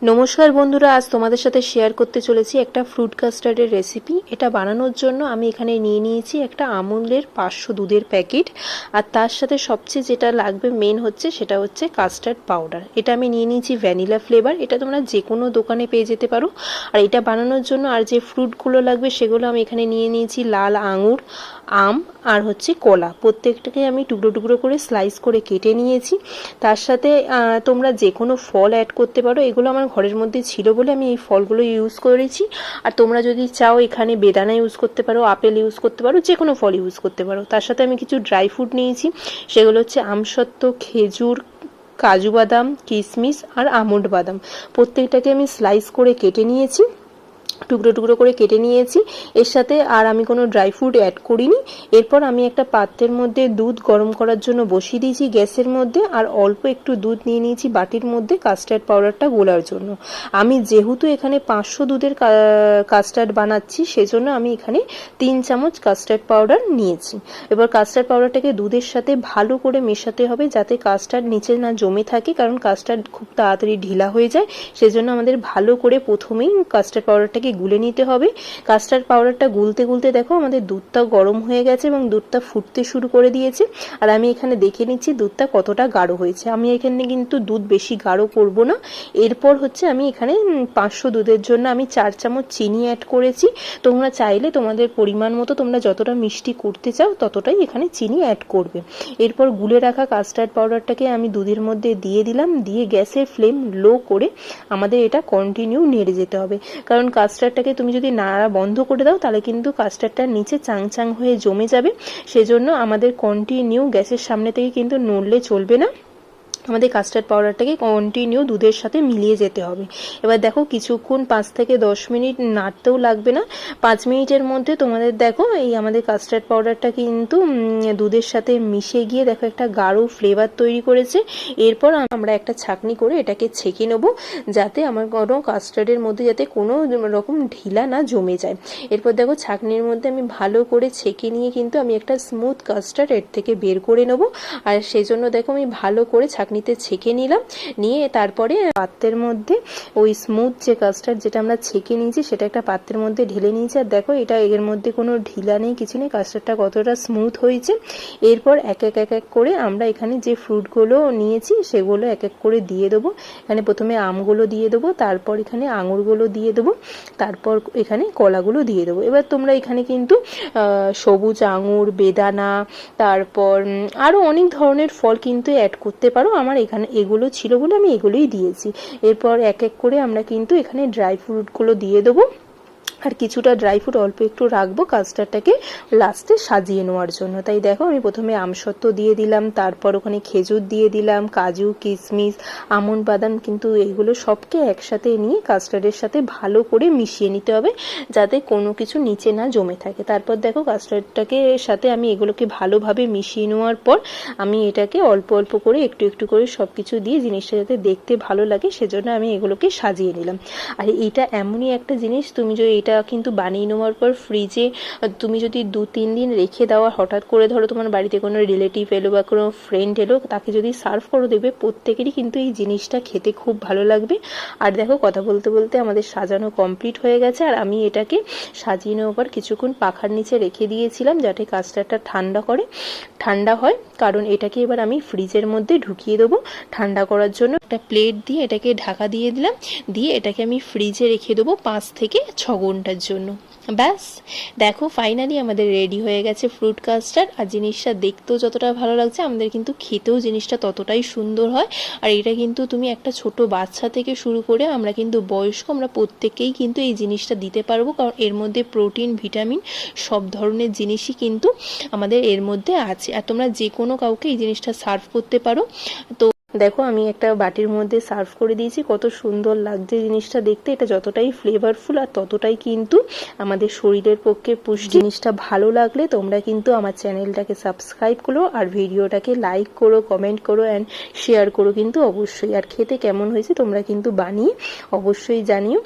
নমস্কার বন্ধুরা, আজ তোমাদের সাথে শেয়ার করতে চলেছি একটা ফ্রুট কাস্টার্ডের রেসিপি। এটা বানানোর জন্য আমি এখানে নিয়ে নিয়েছি একটা আমুলের 500 দুধের প্যাকেট, আর তার সাথে সবচেয়ে যেটা লাগবে মেন হচ্ছে সেটা হচ্ছে কাস্টার্ড পাউডার। এটা আমি নিয়ে নিয়েছি ভ্যানিলা ফ্লেভার, এটা তোমরা যে কোনো দোকানে পেয়ে যেতে পারো। আর এটা বানানোর জন্য আর যে ফ্রুটগুলো লাগবে সেগুলো আমি এখানে নিয়ে নিয়েছি লাল আঙুর, আম আর হচ্ছে কলা। প্রত্যেকটাকে আমি টুকরো টুকরো করে স্লাইস করে কেটে নিয়েছি। তার সাথে তোমরা যে কোনো ফল অ্যাড করতে পারো, এগুলো আমার ঘরের মধ্যে ছিল বলে আমি এই ফলগুলো ইউজ করেছি। আর তোমরা যদি চাও এখানে বেদানা ইউজ করতে পারো, আপেল ইউজ করতে পারো, যে কোনো ফল ইউজ করতে পারো। তার সাথে আমি কিছু ড্রাই ফ্রুট নিয়েছি, সেগুলো হচ্ছে আমসত্ত্ব, খেজুর, কাজু বাদাম, কিশমিশ আর আমন্ড বাদাম। প্রত্যেকটাকে আমি স্লাইস করে কেটে নিয়েছি, টুকরো টুকরো করে কেটে নিয়েছি। এর সাথে আর আমি কোনো ড্রাই ফ্রুট অ্যাড করিনি। এরপর আমি একটা পাত্রের মধ্যে দুধ গরম করার জন্য বসিয়ে দিয়েছি গ্যাসের মধ্যে, আর অল্প একটু দুধ নিয়ে নিয়েছি বাটির মধ্যে কাস্টার্ড পাউডারটা গোলার জন্য। আমি যেহেতু এখানে 500 দুধের কাস্টার্ড বানাচ্ছি, সেজন্য আমি এখানে 3 চামচ কাস্টার্ড পাউডার নিয়েছি। এবার কাস্টার্ড পাউডারটাকে দুধের সাথে ভালো করে মেশাতে হবে, যাতে কাস্টার্ড নিচে না জমে থাকে, কারণ কাস্টার্ড খুব তাড়াতাড়ি ঢিলা হয়ে যায়। সেজন্য আমাদের ভালো করে প্রথমেই কাস্টার্ড পাউডারটাকে গুলে নিতে হবে। কাস্টার্ড পাউডারটা গুলতে গুলতে দেখো আমাদের দুধটা গরম হয়ে গেছে এবং দুধটা ফুটতে শুরু করে দিয়েছে। আর আমি এখানে দেখে নিচ্ছি দুধটা কতটা গাঢ় হয়েছে। আমি এখানে কিন্তু দুধ বেশি গাঢ় করব না। এরপর হচ্ছে আমি এখানে 500 দুধের জন্য আমি 4 চামচ চিনি অ্যাড করেছি। তোমরা চাইলে তোমাদের পরিমাণ মতো তোমরা যতটা মিষ্টি করতে চাও ততটাই এখানে চিনি অ্যাড করবে। এরপর গুলে রাখা কাস্টার্ড পাউডারটাকে আমি দুধের মধ্যে দিয়ে দিলাম, দিয়ে গ্যাসের ফ্লেম লো করে আমাদের এটা কন্টিনিউ নেড়ে যেতে হবে। কারণ কাস্টার্ডটাকে তুমি যদি নাড়া বন্ধ করে দাও তাহলে কিন্তু কাস্টার্ডটার নিচে চাং চাং হয়ে জমে যাবে। সেজন্য আমাদের কন্টিনিউ গ্যাসের সামনে থেকে কিন্তু নড়লে চলবে না। আমাদের কাস্টার্ড পাউডারটাকে কন্টিনিউ দুধের সাথে মিলিয়ে যেতে হবে। এবার দেখো কিছুক্ষণ 5 থেকে 10 মিনিট নাড়তেও লাগবে না, 5 মিনিটের মধ্যে তোমাদের দেখো এই আমাদের কাস্টার্ড পাউডারটা কিন্তু দুধের সাথে মিশে গিয়ে দেখো একটা গাঢ় ফ্লেভার তৈরি করেছে। এরপর আমরা একটা ছাঁকনি করে এটাকে ছেঁকে নেব, যাতে আমার কোনো কাস্টার্ডের মধ্যে যাতে কোনো রকম ঢিলা না জমে যায়। এরপর দেখো ছাঁকনির মধ্যে আমি ভালো করে ছেঁকে নিয়ে কিন্তু আমি একটা স্মুথ কাস্টার্ড এর থেকে বের করে নেব। আর সেজন্য দেখো আমি ভালো করে ছাঁকনিতে ছেঁকে নিলাম, নিয়ে তারপরে পাত্রের মধ্যে ওই স্মুথ যে কাস্টার্ড যেটা আমরা ছেঁকে নিয়েছি সেটা একটা পাত্রের মধ্যে ঢেলে নিয়েছি। আর দেখো এটা এর মধ্যে কোনো ঢিলা নেই, কিছু নেই, কাস্টার্ডটা কতটা স্মুথ হয়েছে। এরপর এক এক এক এক করে আমরা এখানে যে ফ্রুটগুলো নিয়েছি সেগুলো এক এক করে দিয়ে দেবো। এখানে প্রথমে আমগুলো দিয়ে দেবো, তারপর এখানে আঙুরগুলো দিয়ে দেবো, তারপর এখানে কলাগুলো দিয়ে দেবো। এবার তোমরা এখানে কিন্তু সবুজ আঙুর, বেদানা, তারপর আরও অনেক ধরনের ফল কিন্তু অ্যাড করতে পারো। আমার এখানে এগুলো ছিল বলে আমি এগুলোই দিয়েছি। এরপর এক এক করে আমরা কিন্তু এখানে ড্রাই ফ্রুটগুলো দিয়ে দেবো, আর কিছুটা ড্রাই ফ্রুট অল্প একটু রাখবো কাস্টার্ডটাকে লাস্টে সাজিয়ে নেওয়ার জন্য। তাই দেখো আমি প্রথমে আমসত্ত্ব দিয়ে দিলাম, তারপর ওখানে খেজুর দিয়ে দিলাম, কাজু, কিশমিশ, আমন্ড বাদাম, কিন্তু এইগুলো সবকে একসাথে নিয়ে কাস্টার্ডের সাথে ভালো করে মিশিয়ে নিতে হবে, যাতে কোনো কিছু নিচে না জমে থাকে। তারপর দেখো কাস্টার্ডটাকে সাথে আমি এগুলোকে ভালোভাবে মিশিয়ে নেওয়ার পর আমি এটাকে অল্প অল্প করে একটু একটু করে সব কিছু দিয়ে জিনিসটা যাতে দেখতে ভালো লাগে সেজন্য আমি এগুলোকে সাজিয়ে নিলাম। আর এটা এমনই একটা জিনিস, তুমি যদি এটা কিন্তু বানিয়ে নেওয়ার পর ফ্রিজে তুমি যদি 2-3 দিন রেখে দেওয়া, হঠাৎ করে ধরো তোমার বাড়িতে কোনো রিলেটিভ এলো বা কোনো ফ্রেন্ড এলো, তাকে যদি সার্ভ করো দেখবে প্রত্যেকেরই কিন্তু এই জিনিসটা খেতে খুব ভালো লাগবে। আর দেখো কথা বলতে বলতে আমাদের সাজানো কমপ্লিট হয়ে গেছে। আর আমি এটাকে সাজিয়ে নেওয়ার পর কিছুক্ষণ পাখার নিচে রেখে দিয়েছিলাম, যাতে কাস্টার্ডটা ঠান্ডা হয়। কারণ এটাকে এবার আমি ফ্রিজের মধ্যে ঢুকিয়ে দেবো ঠান্ডা করার জন্য। একটা প্লেট দিয়ে এটাকে ঢাকা দিয়ে দিলাম, দিয়ে এটাকে আমি ফ্রিজে রেখে দেবো 5 থেকে 6 ঘন্টার জন্য। ব্যাস দেখো ফাইনালি আমাদের রেডি হয়ে গেছে ফ্রুট কাস্টার্ড। আর জিনিসটা দেখতেও যতটা ভালো লাগছে আমাদের কিন্তু খেতেও জিনিসটা ততটাই সুন্দর হয়। আর এটা কিন্তু তুমি একটা ছোট বাচ্চা থেকে শুরু করে আমরা কিন্তু বয়স্ক, আমরা প্রত্যেকেই কিন্তু এই জিনিসটা দিতে পারবো, কারণ এর মধ্যে প্রোটিন, ভিটামিন সব ধরনের জিনিসই কিন্তু আমাদের এর মধ্যে আছে। আর তোমরা যে কোনো কাউকে এই জিনিসটা সার্ভ করতে পারো। তো দেখো আমি একটা বাটির মধ্যে সার্ভ করে দিয়েছি, কত সুন্দর লাগছে জিনিসটা দেখতে। এটা যতটাই ফ্লেভারফুল আর ততটাই কিন্তু আমাদের শরীরের পক্ষে পুষ্টি। জিনিসটা ভালো লাগলে তোমরা কিন্তু আমার চ্যানেলটাকে সাবস্ক্রাইব করো, আর ভিডিওটাকে লাইক করো, কমেন্ট করো অ্যান্ড শেয়ার করো কিন্তু অবশ্যই। আর খেতে কেমন হয়েছে তোমরা কিন্তু বানিয়ে অবশ্যই জানিও।